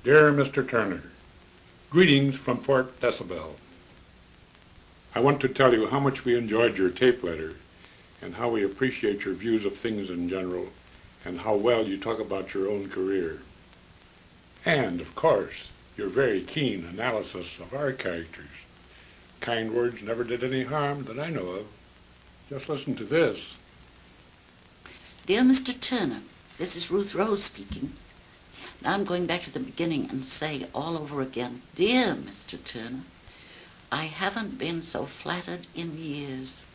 Dear Mr. Turner, greetings from Fort Desel. I want to tell you how much we enjoyed your tape letter and how we appreciate your views of things in general and how well you talk about your own career. And, of course, your very keen analysis of our characters. Kind words never did any harm that I know of. Just listen to this. Dear Mr. Turner, this is Ruth Rose speaking. Now I'm going back to the beginning and say all over again, dear Mr. Turner, I haven't been so flattered in years.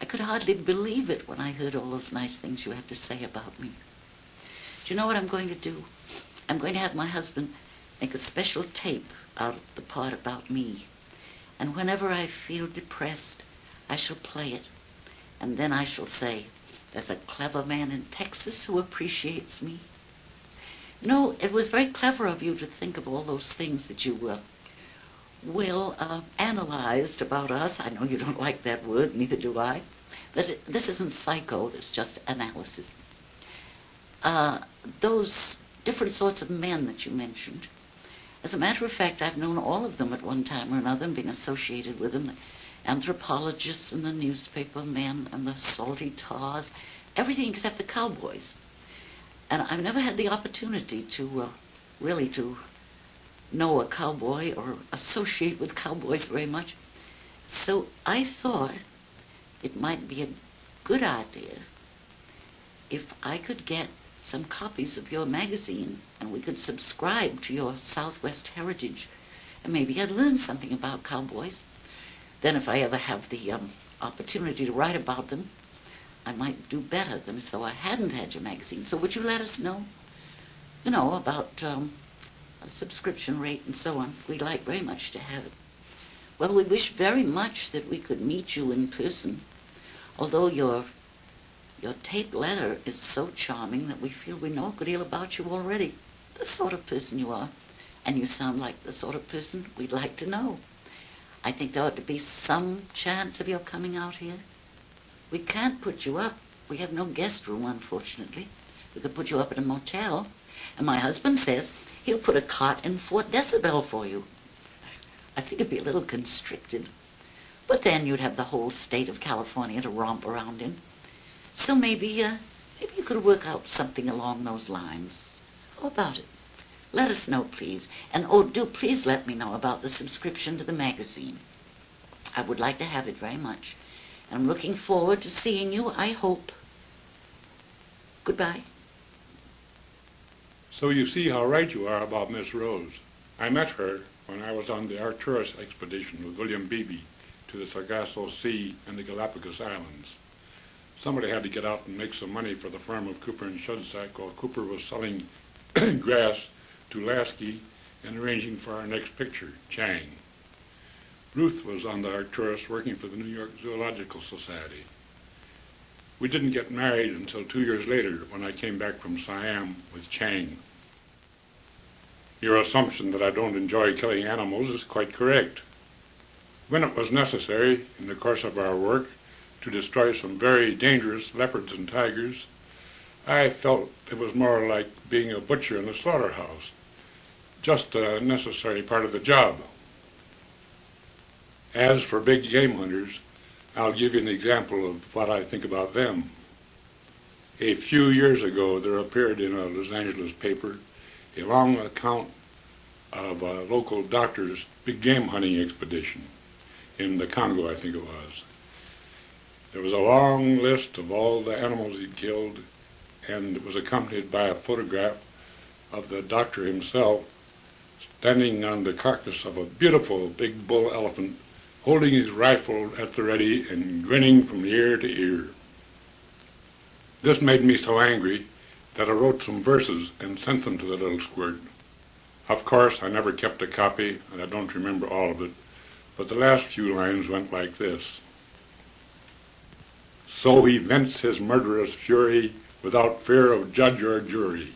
I could hardly believe it when I heard all those nice things you had to say about me. Do you know what I'm going to do? I'm going to have my husband make a special tape out of the part about me. And whenever I feel depressed, I shall play it. And then I shall say, there's a clever man in Texas who appreciates me. No, it was very clever of you to think of all those things that you analyzed about us. I know you don't like that word, neither do I. But this isn't psycho, it's just analysis. Those different sorts of men that you mentioned, as a matter of fact, I've known all of them at one time or another and been associated with them. The anthropologists and the newspaper men and the salty tars, everything except the cowboys. And I've never had the opportunity to really to know a cowboy or associate with cowboys very much. So I thought it might be a good idea if I could get some copies of your magazine and we could subscribe to your Southwest Heritage, and maybe I'd learn something about cowboys. Then if I ever have the opportunity to write about them, I might do better than as though I hadn't had your magazine. So would you let us know, about a subscription rate and so on? We'd like very much to have it. Well, we wish very much that we could meet you in person, although your tape letter is so charming that we feel we know a good deal about you already, the sort of person you are, and you sound like the sort of person we'd like to know. I think there ought to be some chance of your coming out here. We can't put you up. We have no guest room, unfortunately. We could put you up at a motel, and my husband says he'll put a cot in Fort Desel for you. I think it'd be a little constricted, but then you'd have the whole state of California to romp around in. So maybe you could work out something along those lines. How about it? Let us know, please. And do please let me know about the subscription to the magazine. I would like to have it very much. I'm looking forward to seeing you, I hope. Goodbye. So you see how right you are about Miss Rose. I met her when I was on the Arcturus expedition with William Beebe to the Sargasso Sea and the Galapagos Islands. Somebody had to get out and make some money for the firm of Cooper and Schoedsack while Cooper was selling grass to Lasky and arranging for our next picture, Chang. Ruth was on the Arcturus working for the New York Zoological Society. We didn't get married until 2 years later when I came back from Siam with Chang. Your assumption that I don't enjoy killing animals is quite correct. When it was necessary in the course of our work to destroy some very dangerous leopards and tigers, I felt it was more like being a butcher in a slaughterhouse, just a necessary part of the job. As for big game hunters, I'll give you an example of what I think about them. A few years ago, there appeared in a Los Angeles paper a long account of a local doctor's big game hunting expedition in the Congo, I think it was. There was a long list of all the animals he'd killed, and it was accompanied by a photograph of the doctor himself standing on the carcass of a beautiful big bull elephant, holding his rifle at the ready and grinning from ear to ear. This made me so angry that I wrote some verses and sent them to the little squirt. Of course, I never kept a copy, and I don't remember all of it, but the last few lines went like this. So he vents his murderous fury without fear of judge or jury,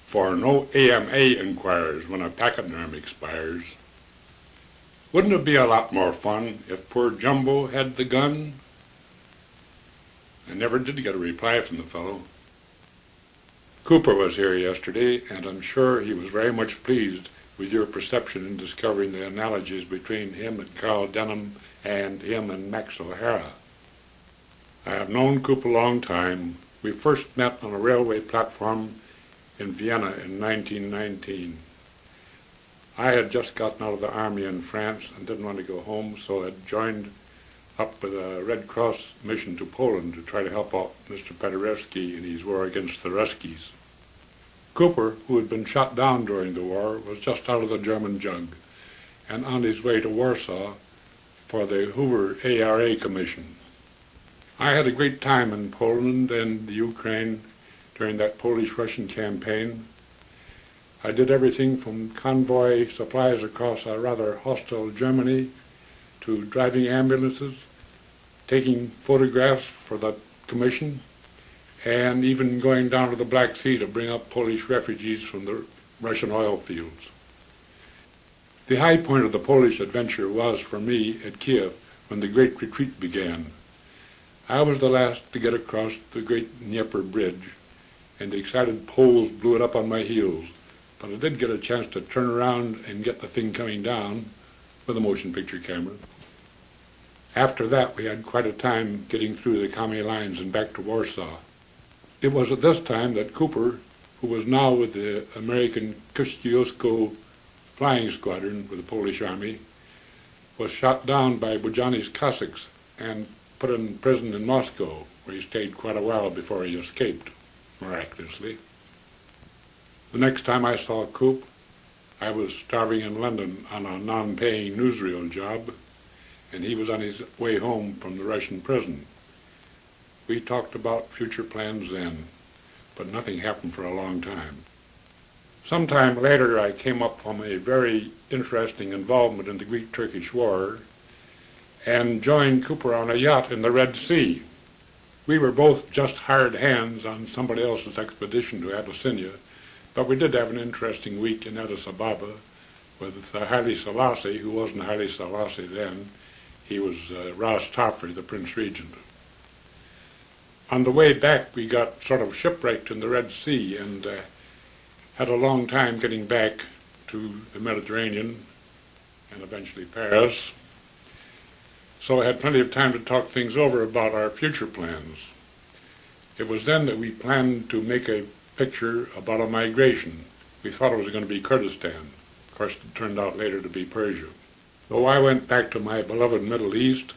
for no AMA inquires when a pachyderm expires. Wouldn't it be a lot more fun if poor Jumbo had the gun? I never did get a reply from the fellow. Cooper was here yesterday, and I'm sure he was very much pleased with your perception in discovering the analogies between him and Carl Denham and him and Max O'Hara. I have known Cooper a long time. We first met on a railway platform in Vienna in 1919. I had just gotten out of the army in France and didn't want to go home, so I joined up with a Red Cross mission to Poland to try to help out Mr. Paderewski in his war against the Ruskies. Cooper, who had been shot down during the war, was just out of the German jug and on his way to Warsaw for the Hoover ARA Commission. I had a great time in Poland and the Ukraine during that Polish-Russian campaign. I did everything from convoy supplies across a rather hostile Germany to driving ambulances, taking photographs for the commission, and even going down to the Black Sea to bring up Polish refugees from the Russian oil fields. The high point of the Polish adventure was, for me, at Kiev when the Great Retreat began. I was the last to get across the great Dnieper Bridge, and the excited Poles blew it up on my heels, but I did get a chance to turn around and get the thing coming down with a motion picture camera. After that, we had quite a time getting through the commie lines and back to Warsaw. It was at this time that Cooper, who was now with the American Kosciuszko flying squadron with the Polish army, was shot down by Bujani's Cossacks and put in prison in Moscow, where he stayed quite a while before he escaped, miraculously. The next time I saw Coop, I was starving in London on a non-paying newsreel job, and he was on his way home from the Russian prison. We talked about future plans then, but nothing happened for a long time. Sometime later, I came up from a very interesting involvement in the Greek-Turkish War and joined Cooper on a yacht in the Red Sea. We were both just hired hands on somebody else's expedition to Abyssinia, but we did have an interesting week in Addis Ababa with Haile Selassie, who wasn't Haile Selassie then. He was Ras Tafri, the Prince Regent. On the way back, we got sort of shipwrecked in the Red Sea and had a long time getting back to the Mediterranean and eventually Paris. So I had plenty of time to talk things over about our future plans. It was then that we planned to make a picture about a migration. We thought it was going to be Kurdistan. Of course, it turned out later to be Persia. So I went back to my beloved Middle East,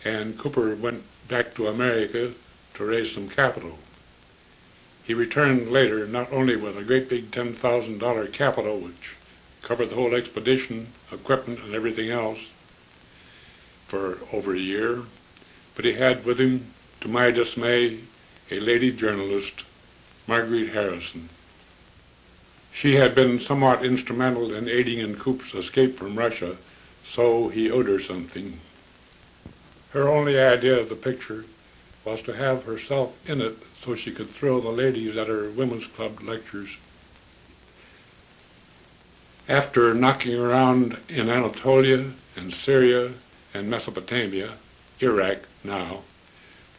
and Cooper went back to America to raise some capital. He returned later not only with a great big $10,000 capital, which covered the whole expedition, equipment and everything else, for over a year, but he had with him, to my dismay, a lady journalist, Marguerite Harrison. She had been somewhat instrumental in aiding in Coop's escape from Russia, so he owed her something. Her only idea of the picture was to have herself in it so she could thrill the ladies at her women's club lectures. After knocking around in Anatolia and Syria and Mesopotamia, Iraq now,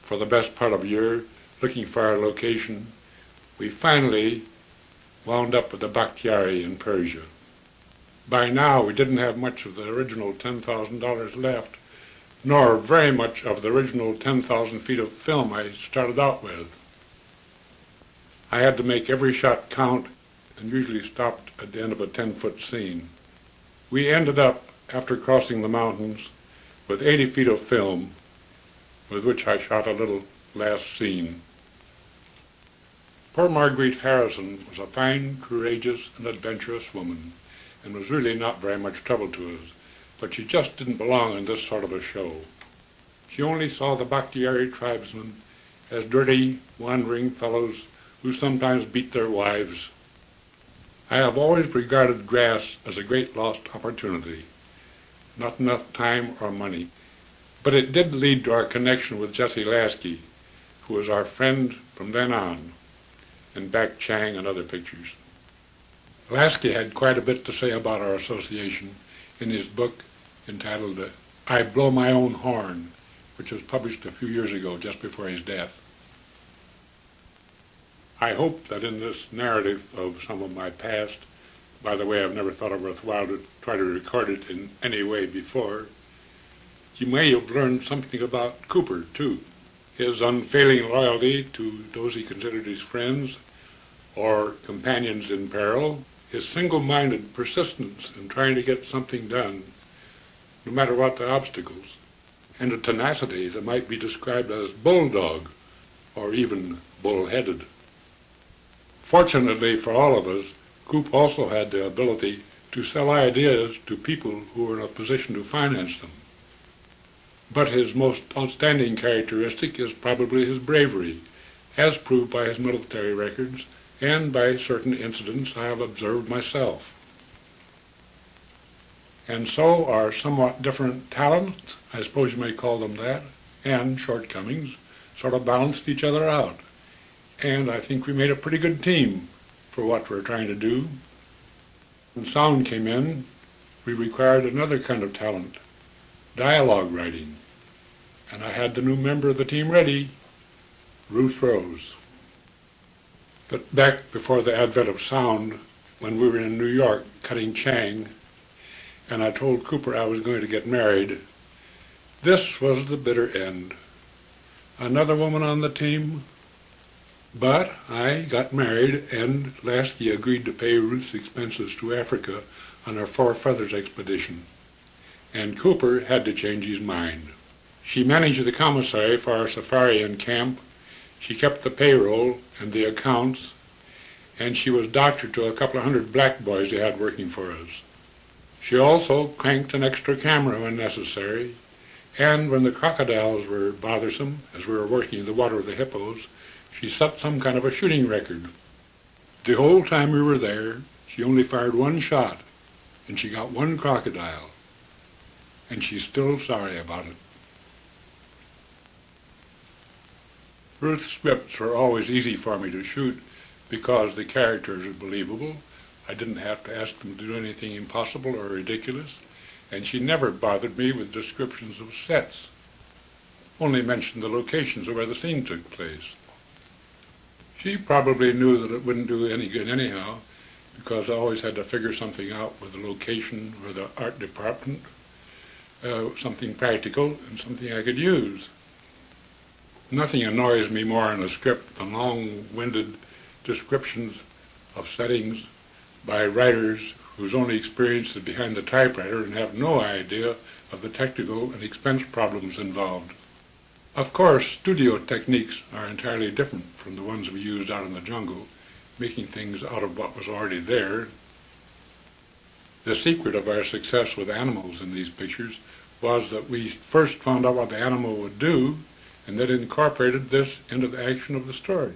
for the best part of a year, looking for our location, we finally wound up with the Bakhtiari in Persia. By now, we didn't have much of the original $10,000 left, nor very much of the original 10,000 feet of film I started out with. I had to make every shot count and usually stopped at the end of a 10-foot scene. We ended up, after crossing the mountains, with 80 feet of film, with which I shot a little last scene. Poor Marguerite Harrison was a fine, courageous, and adventurous woman, and was really not very much trouble to us, but she just didn't belong in this sort of a show. She only saw the Bakhtiari tribesmen as dirty, wandering fellows who sometimes beat their wives. I have always regarded grass as a great lost opportunity. Not enough time or money. But it did lead to our connection with Jesse Lasky, who was our friend from then on, and Back Chang and other pictures. Lasky had quite a bit to say about our association in his book entitled I Blow My Own Horn, which was published a few years ago, just before his death. I hope that in this narrative of some of my past, by the way, I've never thought it worthwhile to try to record it in any way before, you may have learned something about Cooper, too. His unfailing loyalty to those he considered his friends or companions in peril, his single-minded persistence in trying to get something done, no matter what the obstacles, and a tenacity that might be described as bulldog or even bull-headed. Fortunately for all of us, Coop also had the ability to sell ideas to people who were in a position to finance them. But his most outstanding characteristic is probably his bravery, as proved by his military records and by certain incidents I have observed myself. And so our somewhat different talents, I suppose you may call them that, and shortcomings, sort of balanced each other out. And I think we made a pretty good team for what we're trying to do. When sound came in, we required another kind of talent, dialogue writing. And I had the new member of the team ready, Ruth Rose. But back before the advent of sound, when we were in New York cutting Chang, and I told Cooper I was going to get married, this was the bitter end. Another woman on the team, but I got married, and Lasky agreed to pay Ruth's expenses to Africa on our Four Feathers expedition, and Cooper had to change his mind. She managed the commissary for our safari in camp, she kept the payroll and the accounts, and she was doctor to a couple of hundred black boys they had working for us. She also cranked an extra camera when necessary, and when the crocodiles were bothersome, as we were working in the water with the hippos, she set some kind of a shooting record. The whole time we were there, she only fired one shot, and she got one crocodile, and she's still sorry about it. Ruth's scripts were always easy for me to shoot because the characters were believable. I didn't have to ask them to do anything impossible or ridiculous, and she never bothered me with descriptions of sets, only mentioned the locations of where the scene took place. She probably knew that it wouldn't do any good anyhow, because I always had to figure something out with the location or the art department, something practical and something I could use. Nothing annoys me more in a script than long-winded descriptions of settings by writers whose only experience is behind the typewriter and have no idea of the technical and expense problems involved. Of course, studio techniques are entirely different from the ones we used out in the jungle, making things out of what was already there. The secret of our success with animals in these pictures was that we first found out what the animal would do and then incorporated this into the action of the story.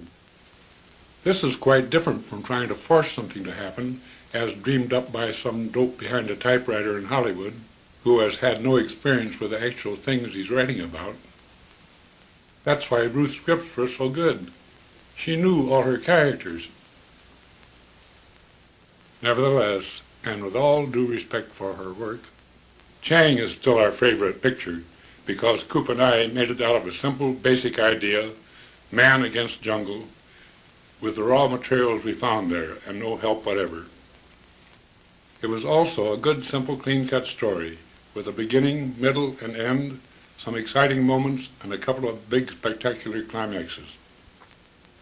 This is quite different from trying to force something to happen as dreamed up by some dope behind a typewriter in Hollywood who has had no experience with the actual things he's writing about. That's why Ruth's scripts were so good. She knew all her characters. Nevertheless, and with all due respect for her work, Chang is still our favorite picture because Coop and I made it out of a simple, basic idea, man against jungle, with the raw materials we found there and no help whatever. It was also a good, simple, clean-cut story with a beginning, middle, and end, some exciting moments, and a couple of big, spectacular climaxes.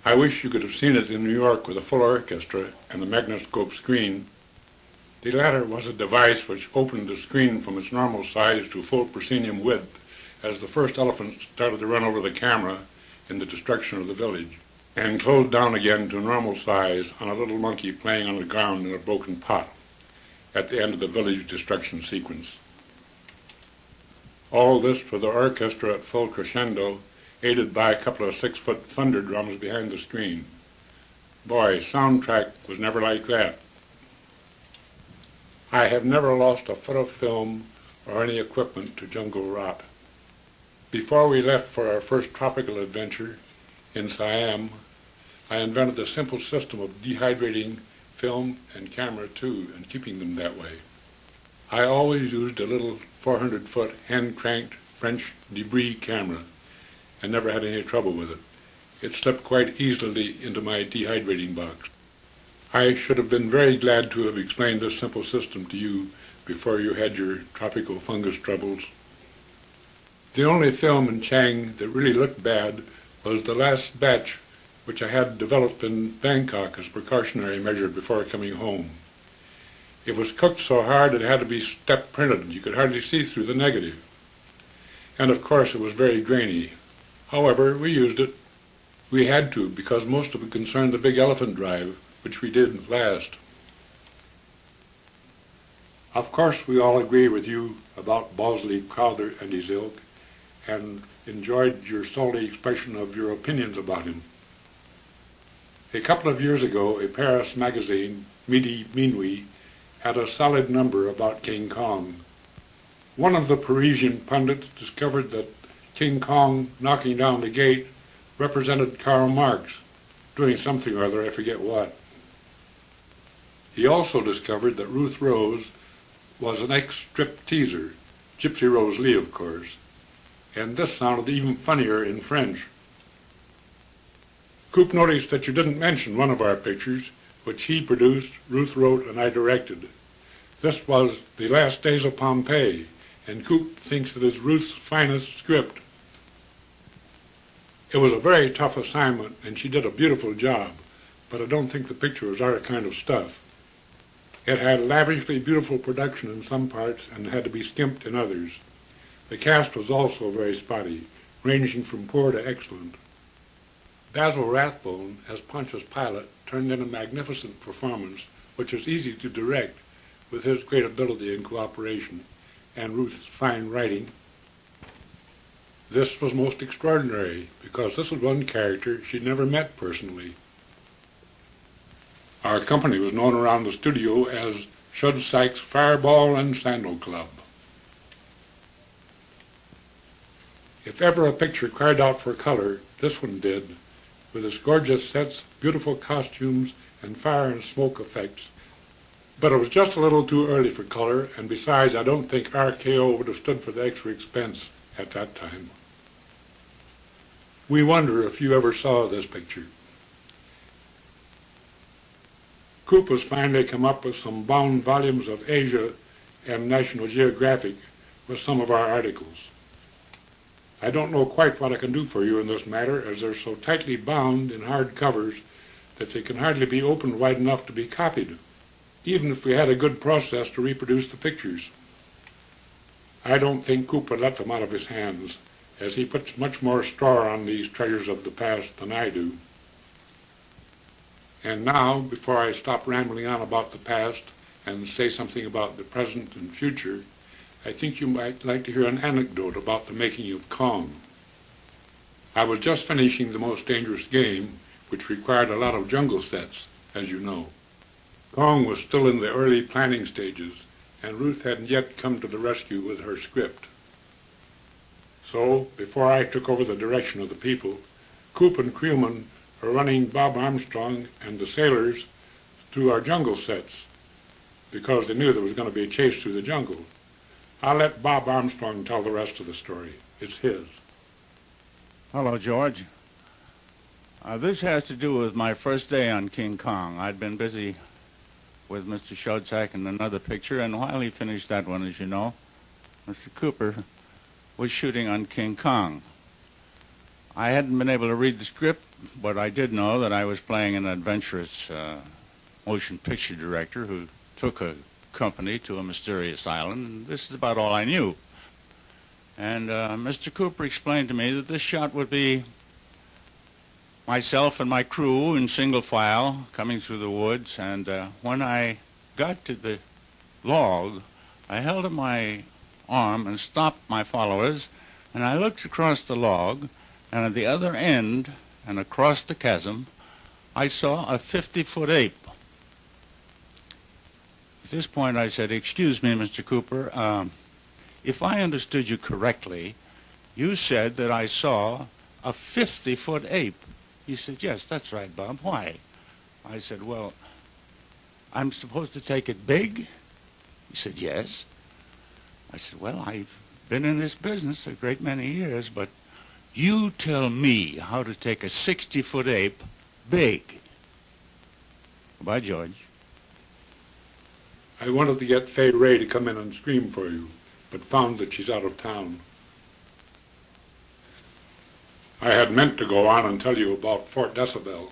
I wish you could have seen it in New York with a full orchestra and a magnascope screen. The latter was a device which opened the screen from its normal size to full proscenium width as the first elephant started to run over the camera in the destruction of the village, and closed down again to normal size on a little monkey playing on the ground in a broken pot at the end of the village destruction sequence. All this for the orchestra at full crescendo, aided by a couple of 6-foot thunder drums behind the screen. Boy, soundtrack was never like that. I have never lost a foot of film or any equipment to jungle rot. Before we left for our first tropical adventure in Siam, I invented a simple system of dehydrating film and camera too, and keeping them that way. I always used a little 400-foot hand-cranked French debris camera and never had any trouble with it. it slipped quite easily into my dehydrating box. I should have been very glad to have explained this simple system to you before you had your tropical fungus troubles. The only film in Chang that really looked bad was the last batch, which I had developed in Bangkok as a precautionary measure before coming home. It was cooked so hard it had to be step printed. You could hardly see through the negative. And of course it was very grainy. However, we used it. We had to, because most of it concerned the big elephant drive, which we did last. Of course, we all agree with you about Bosley Crowther and his ilk, and enjoyed your salty expression of your opinions about him. A couple of years ago, a Paris magazine, Midi Minuit, had a solid number about King Kong. One of the Parisian pundits discovered that King Kong knocking down the gate represented Karl Marx, doing something or other, I forget what. He also discovered that Ruth Rose was an ex-strip-teaser, Gypsy Rose Lee, of course, and this sounded even funnier in French. Coop noticed that you didn't mention one of our pictures, which he produced, Ruth wrote, and I directed. This was The Last Days of Pompeii, and Coop thinks it is Ruth's finest script. It was a very tough assignment, and she did a beautiful job, but I don't think the picture was our kind of stuff. It had lavishly beautiful production in some parts and had to be skimped in others. The cast was also very spotty, ranging from poor to excellent. Basil Rathbone, as Pontius Pilate, turned in a magnificent performance, which was easy to direct with his great ability and cooperation, and Ruth's fine writing. This was most extraordinary, because this was one character she'd never met personally. Our company was known around the studio as Schoedsack's Fireball and Sandal Club. If ever a picture cried out for color, this one did, with its gorgeous sets, beautiful costumes, and fire and smoke effects. But it was just a little too early for color, and besides, I don't think RKO would have stood for the extra expense at that time. We wonder if you ever saw this picture. Coop has finally come up with some bound volumes of Asia and National Geographic with some of our articles. I don't know quite what I can do for you in this matter, as they're so tightly bound in hard covers that they can hardly be opened wide enough to be copied, even if we had a good process to reproduce the pictures. I don't think Coop would let them out of his hands, as he puts much more store on these treasures of the past than I do. And now, before I stop rambling on about the past and say something about the present and future, I think you might like to hear an anecdote about the making of Kong. I was just finishing The Most Dangerous Game, which required a lot of jungle sets, as you know. Kong was still in the early planning stages, and Ruth hadn't yet come to the rescue with her script. So, before I took over the direction of the people, Coop and crewmen were running Bob Armstrong and the sailors through our jungle sets, because they knew there was going to be a chase through the jungle. I'll let Bob Armstrong tell the rest of the story. It's his. Hello, George. This has to do with my first day on King Kong. I'd been busy with Mr. Schoedsack in another picture, and while he finished that one, as you know, Mr. Cooper was shooting on King Kong. I hadn't been able to read the script, but I did know that I was playing an adventurous motion picture director who took a company to a mysterious island, and this is about all I knew. And Mr. Cooper explained to me that this shot would be myself and my crew in single file coming through the woods, and when I got to the log, I held up my arm and stopped my followers, and I looked across the log, and at the other end and across the chasm, I saw a 50-foot ape. At this point I said, "Excuse me, Mr. Cooper, if I understood you correctly, you said that I saw a 50-foot ape." He said, "Yes, that's right, Bob. Why?" I said, "Well, I'm supposed to take it big?" He said, "Yes." I said, "Well, I've been in this business a great many years, but You tell me how to take a 60-foot ape big. Goodbye, George. I wanted to get Fay Ray to come in and scream for you, but found that she's out of town. I had meant to go on and tell you about Fort Desel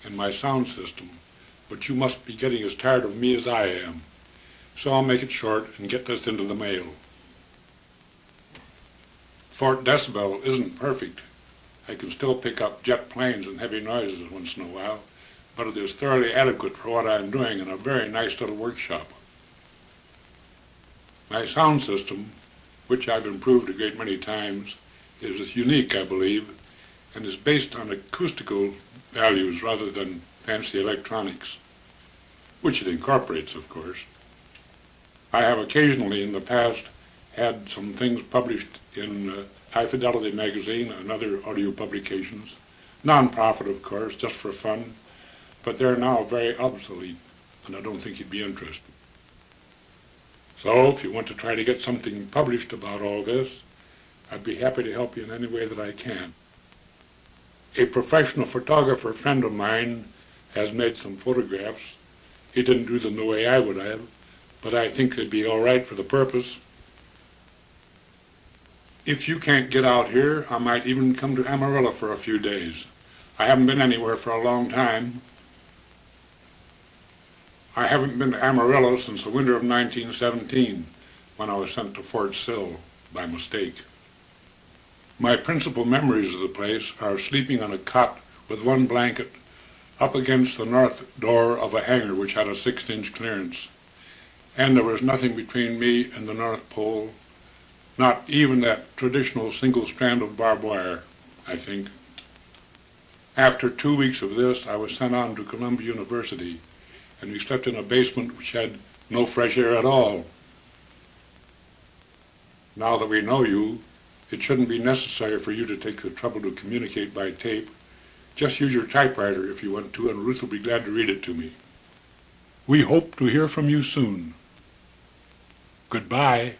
and my sound system, but you must be getting as tired of me as I am. So I'll make it short and get this into the mail. Fort Desel isn't perfect. I can still pick up jet planes and heavy noises once in a while, but it is thoroughly adequate for what I'm doing in a very nice little workshop. My sound system, which I've improved a great many times, is unique, I believe, and is based on acoustical values rather than fancy electronics, which it incorporates, of course. I have occasionally in the past had some things published in High Fidelity magazine and other audio publications, non-profit, of course, just for fun, but they're now very obsolete, and I don't think you'd be interested. So if you want to try to get something published about all this, I'd be happy to help you in any way that I can. A professional photographer friend of mine has made some photographs. He didn't do them the way I would have, but I think they'd be all right for the purpose. If you can't get out here, I might even come to Amarillo for a few days. I haven't been anywhere for a long time. I haven't been to Amarillo since the winter of 1917, when I was sent to Fort Desel by mistake. My principal memories of the place are sleeping on a cot with one blanket up against the north door of a hangar which had a 6-inch clearance. And there was nothing between me and the North Pole, not even that traditional single strand of barbed wire, I think. After 2 weeks of this, I was sent on to Columbia University, and we slept in a basement which had no fresh air at all. Now that we know you, it shouldn't be necessary for you to take the trouble to communicate by tape. Just use your typewriter if you want to, and Ruth will be glad to read it to me. We hope to hear from you soon. Goodbye.